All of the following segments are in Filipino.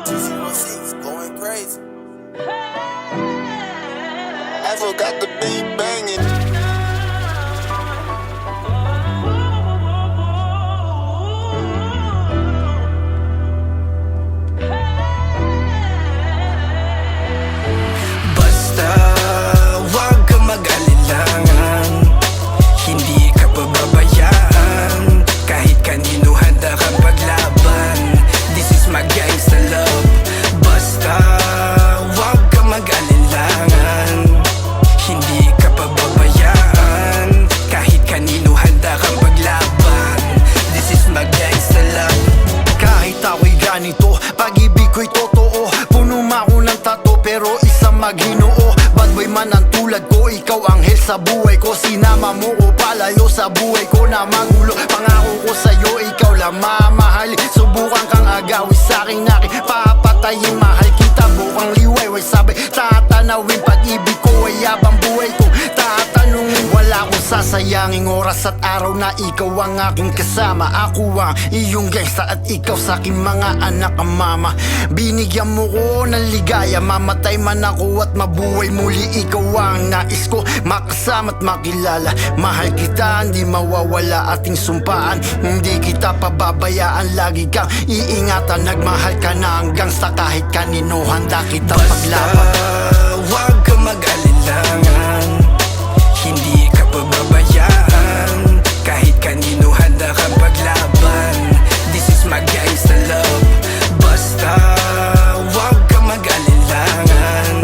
T06 going crazy. Afro got the beat banging. Basta wag ka mag-alilangan, hindi ka pababayaan. Kahit kanino handa kang paglaban. This is my gangsta love. Basta wag ka mag-alilangan, hindi ka pababayaan. Kahit kanino handa kang paglaban. This is my gangsta love. Kahit ako'y ganito, pag-ibig ko'y totoo. Puno ako ng tato pero isang maghinoo. Bad boy man ang tulad ko, ikaw anghel sa buhay ko. Sinama mo ko palayo sa buhay ko na magulo. Pangako ko sa'yo, ikaw lang mamahali. Subukan kang agawi sa'king papatayin. Mahal kita bukang liwayway. Sabi tatanawin, pag-ibig ko ay yabang buhay ko. Tatanungin, wala akong sasayanging oras at araw na ikaw ang aking kasama. Ako ang iyong gangsta at ikaw sa'king mga anak ang mama. Binigyan mo ko ng ligaya, mamatay man ako at mabuhay muli. Ikaw ang nais ko makasama at makilala. Mahal kita, hindi mawawala ating sumpaan. Hindi kita pababayaan, lagi kang iingatan. Nagmahal ka na hanggang sa kahit kanino handa kita paglaban. Wag ka mag-alilangan, hindi ka pababayaan. Kahit kanino handa kang paglaban. This is my gangsta love. Basta wag ka mag-alilangan,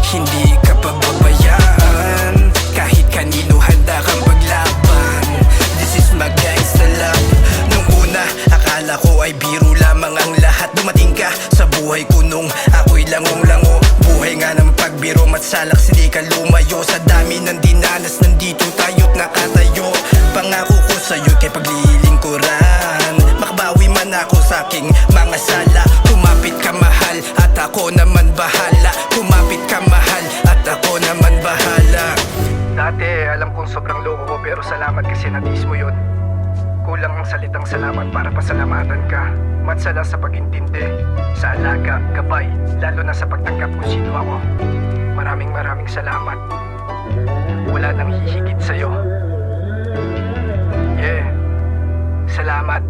hindi ka pababayaan. Kahit kanino handa kang paglaban. This is my gangsta love. Nung una, akala ko ay biro lamang ang lahat. Dumating ka sa buhay ko nung ako'y langong-lango. Buhay nga ng pagbiro, matsalak, hindi ka lumayo. Sa dami ng dinanas, nandito tayo't nakatayo. Pangako ko sa'yo kay paglilingkuran, makabawi man ako sa aking mga sala. Kumapit ka mahal at ako naman bahala. Kumapit ka mahal at ako naman bahala. Dati alam kong sobrang loko ko, pero salamat kasi natiis mo yun. Kulang ang salitang salamat para pasalamatan ka. Matsala sa pag-intindi, sa alaga, gabay, lalo na sa pagtanggap kung sino ako. Maraming salamat. Wala nang hihigit sa'yo. Yeah, salamat.